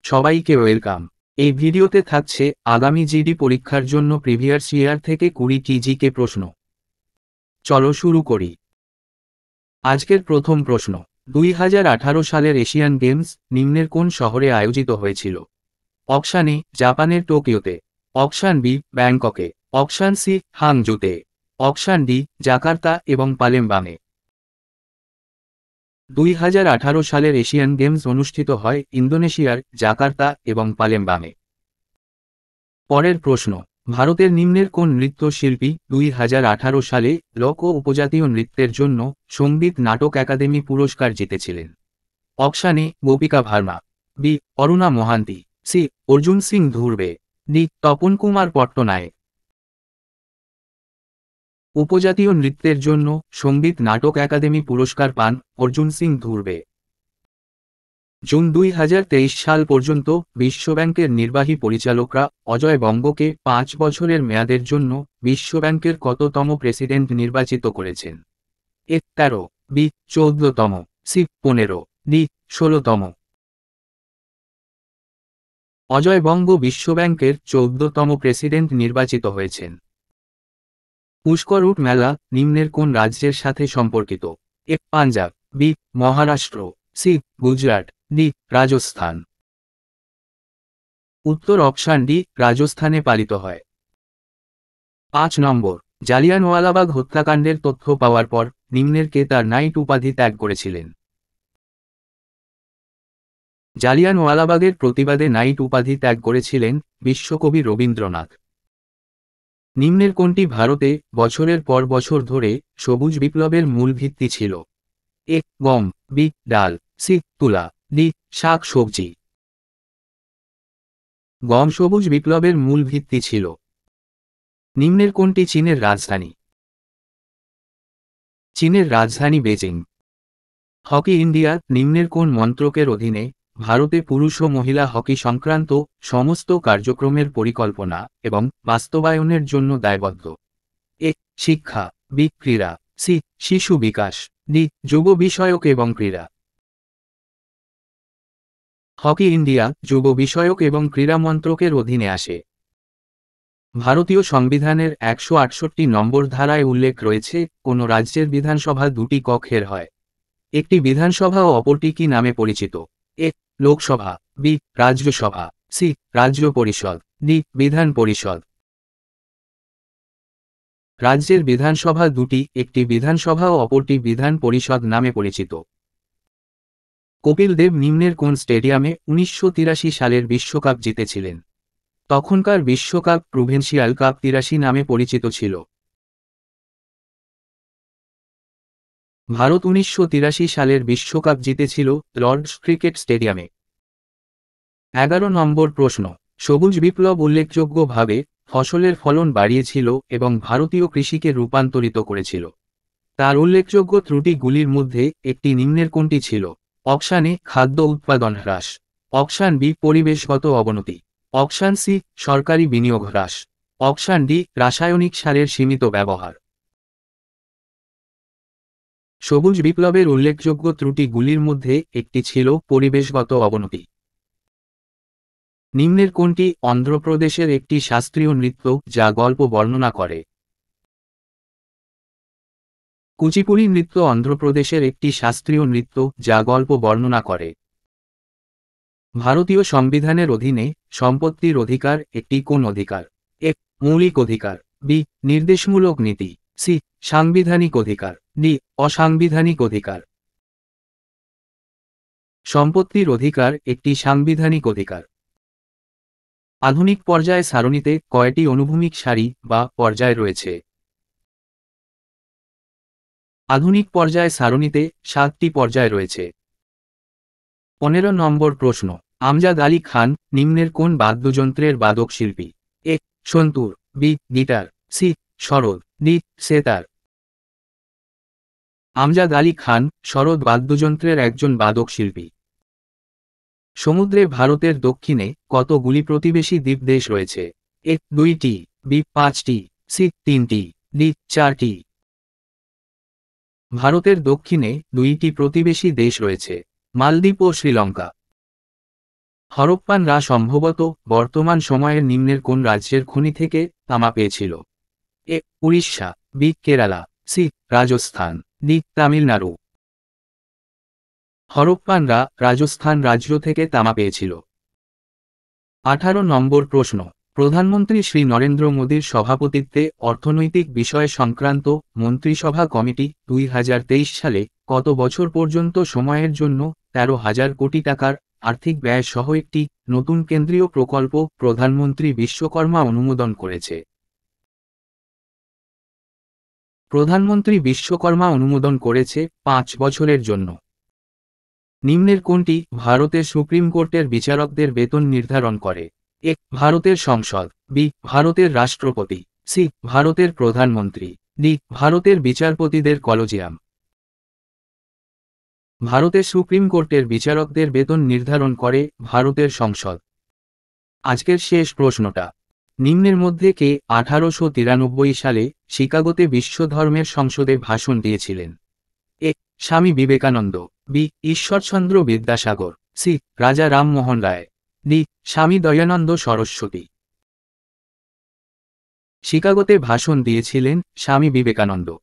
সবাইকে ওয়েলকাম। এই ভিডিওতে থাকছে আগামী জিডি পরীক্ষার জন্য প্রিভিয়াস ইয়ার থেকে 20টি জিকে প্রশ্ন। চলো শুরু করি। আজকের প্রথম প্রশ্ন, 2018 সালের এশিয়ান গেমস নিম্নের কোন শহরে আয়োজিত হয়েছিল? অপশান এ জাপানের টোকিওতে, অপশান বি ব্যাংককে, অপশান সি হাংজুতে, অপশান ডি জাকার্তা এবং পালেমবামে। 2018 সালের এশিয়ান গেমস অনুষ্ঠিত হয় ইন্দোনেশিয়ার জাকার্তা এবং পালেমবামে। পরের প্রশ্ন, ভারতের নিম্নের কোন নৃত্যশিল্পী 2018 সালে লোক ও উপজাতীয় নৃত্যের জন্য সঙ্গীত নাটক একাডেমি পুরস্কার জিতেছিলেন? Option A Gopika Verma, B Aruna Mohanty, C Arjun Singh Dhurve, D Tapan Kumar Pattanaik. উপজাতীয় নৃত্যের জন্য সঙ্গীত নাটক একাডেমি পুরস্কার পান অর্জুন সিং ধুরবে। জুন 2023 সাল পর্যন্ত বিশ্বব্যাংকের নির্বাহী পরিচালকরা অজয় বঙ্গকে 5 বছরের মেয়াদের জন্য বিশ্বব্যাংকের কততম প্রেসিডেন্ট নির্বাচিত করেছেন? এ 13, বি 14তম, সি 15, ডি 16তম। অজয় বঙ্গ বিশ্বব্যাংকের 14তম প্রেসিডেন্ট নির্বাচিত হয়েছেন। পুষ্কর উট মেলা নিম্নের কোন রাজ্যের সাথে সম্পর্কিত? A Punjab, B Maharashtra, C Gujarat, D Rajasthan. উত্তর অপশান ডি রাজস্থানে পালিত হয়। 5 নম্বর, জালিয়ানওয়ালাবাগ হত্যাকাণ্ডের তথ্য পাওয়ার পর নিম্নের কে তার নাইট উপাধি ত্যাগ করেছিলেন? জালিয়ানওয়ালাবাগের প্রতিবাদে নাইট উপাধি ত্যাগ করেছিলেন বিশ্বকবি রবীন্দ্রনাথ। নিম্নের কোনটি ভারতে বছরের পর বছর ধরে সবুজ বিপ্লবের মূল ভিত্তি ছিল? এ গম, বি ডাল, সি তুলা, ডি শাক সবজি। গম সবুজ বিপ্লবের মূল ভিত্তি ছিল। নিম্নের কোনটি চীনের রাজধানী? চীনের রাজধানী বেজিং। হকি ইন্ডিয়া নিম্নের কোন মন্ত্রকের অধীনে ভারতে পুরুষ ও মহিলা হকি সংক্রান্ত সমস্ত কার্যক্রমের পরিকল্পনা এবং বাস্তবায়নের জন্য দায়বদ্ধ? এ শিক্ষা, বি ক্রীড়া, সি শিশু বিকাশ, ডি যুব বিষয়ক এবং ক্রীড়া। হকি ইন্ডিয়া যুব বিষয়ক এবং ক্রীড়া মন্ত্রকের অধীনে আসে। ভারতীয় সংবিধানের 168 নম্বর ধারায় উল্লেখ রয়েছে কোন রাজ্যের বিধানসভা দুটি কক্ষের হয়? একটি বিধানসভা ও অপরটি কি নামে পরিচিত? এ লোকসভা, বি রাজ্যসভা, সি রাজ্য পরিষদ, ডি বিধান পরিষদ। রাজ্যের বিধানসভা দুটি, একটি বিধানসভা ও অপরটি বিধান পরিষদ নামে পরিচিত। কপিল দেব নিম্নের কোন স্টেডিয়ামে 1983 সালের বিশ্বকাপ জিতেছিলেন? তখনকার বিশ্বকাপ প্রভিন্সিয়াল কাপ 83 নামে পরিচিত ছিল। ভারত 1983 সালের বিশ্বকাপ জিতেছিল লর্ডস ক্রিকেট স্টেডিয়ামে। 11 নম্বর প্রশ্ন, সবুজ বিপ্লব উল্লেখযোগ্যভাবে ফসলের ফলন বাড়িয়েছিল এবং ভারতীয় কৃষিকে রূপান্তরিত করেছিল। তার উল্লেখযোগ্য ত্রুটিগুলির মধ্যে একটি নিম্নের কোনটি ছিল? অপশান এ খাদ্য উৎপাদন হ্রাস, অপশান বি পরিবেশগত অবনতি, অপশান সি সরকারি বিনিয়োগ হ্রাস, অপশান ডি রাসায়নিক সারের সীমিত ব্যবহার। সবুজ বিপ্লবের উল্লেখযোগ্য ত্রুটিগুলির মধ্যে একটি ছিল পরিবেশগত অবনতি। নিম্নের কোনটি অন্ধ্রপ্রদেশের একটি শাস্ত্রীয় নৃত্য যা গল্প বর্ণনা করে? কুচিপুড়ি নৃত্য অন্ধ্রপ্রদেশের একটি শাস্ত্রীয় নৃত্য যা গল্প বর্ণনা করে। ভারতীয় সংবিধানের অধীনে সম্পত্তির অধিকার একটি কোন অধিকার? এ মৌলিক অধিকার, বি নির্দেশমূলক নীতি, সি সাংবিধানিক অধিকার, ডি অসাংবিধানিক অধিকার। সম্পত্তির অধিকার একটি সাংবিধানিক অধিকার। আধুনিক পর্যায় সারণীতে কয়টি অনুভূমিক সারি বা পর্যায় রয়েছে? আধুনিক পর্যায় সারণীতে 7টি পর্যায় রয়েছে। 15 নম্বর প্রশ্ন, আমজাদ আলী খান নিম্নের কোন বাদ্যযন্ত্রের বাদক শিল্পী? A santoor, B guitar, C sarod, D sitar. Amjad Ali Khan sarod বাদ্যযন্ত্রের একজন বাদক শিল্পী। সমুদ্রে ভারতের দক্ষিণে কতগুলি প্রতিবেশী দ্বীপ দেশ রয়েছে? এ 2টি, বি 5টি, সি 3টি, ডি 4টি। ভারতের দক্ষিণে 2টি প্রতিবেশী দেশ রয়েছে, মালদ্বীপ ও শ্রীলঙ্কা। হরপ্পানরা সম্ভবত বর্তমান সময়ের নিম্নের কোন রাজ্যের খনি থেকে তামা পেয়েছিল? A. Orissa, B. Kerala, C. Rajasthan, D. Tamil Nadu. হরপ্পানরা রাজস্থান রাজ্য থেকে তামা পেয়েছিল। 18 নম্বর প্রশ্ন, প্রধানমন্ত্রী শ্রী নরেন্দ্র মোদীর সভাপতিত্বে অর্থনৈতিক বিষয় সংক্রান্ত মন্ত্রিসভা কমিটি 2023 সালে কত বছর পর্যন্ত সময়ের জন্য 13,000 কোটি টাকার আর্থিক ব্যয় সহ একটি নতুন কেন্দ্রীয় প্রকল্প প্রধানমন্ত্রী বিশ্বকর্মা অনুমোদন করেছে? প্রধানমন্ত্রী বিশ্বকর্মা অনুমোদন করেছে 5 বছরের জন্য। নিম্নের কোনটি ভারতের সুপ্রিম কোর্টের বিচারকদের বেতন নির্ধারণ করে? এ. ভারতের সংসদ, বি. ভারতের রাষ্ট্রপতি, সি. ভারতের প্রধানমন্ত্রী, ডি. ভারতের বিচারপতিদের কলেজিয়াম। ভারতের সুপ্রিম কোর্টের বিচারকদের বেতন নির্ধারণ করে ভারতের সংসদ। আজকের শেষ প্রশ্নটা, নিম্নের মধ্যে কে 1893 সালে শিকাগোতে বিশ্ব ধর্মের সংসদে ভাষণ দিয়েছিলেন? এ. স্বামী বিবেকানন্দ, বি. ঈশ্বরচন্দ্র বিদ্যাসাগর, সি. রাজা রামমোহন রায়, ডি. স্বামী দয়ানন্দ সরস্বতী। শিকাগোতে ভাষণ দিয়েছিলেন স্বামী বিবেকানন্দ।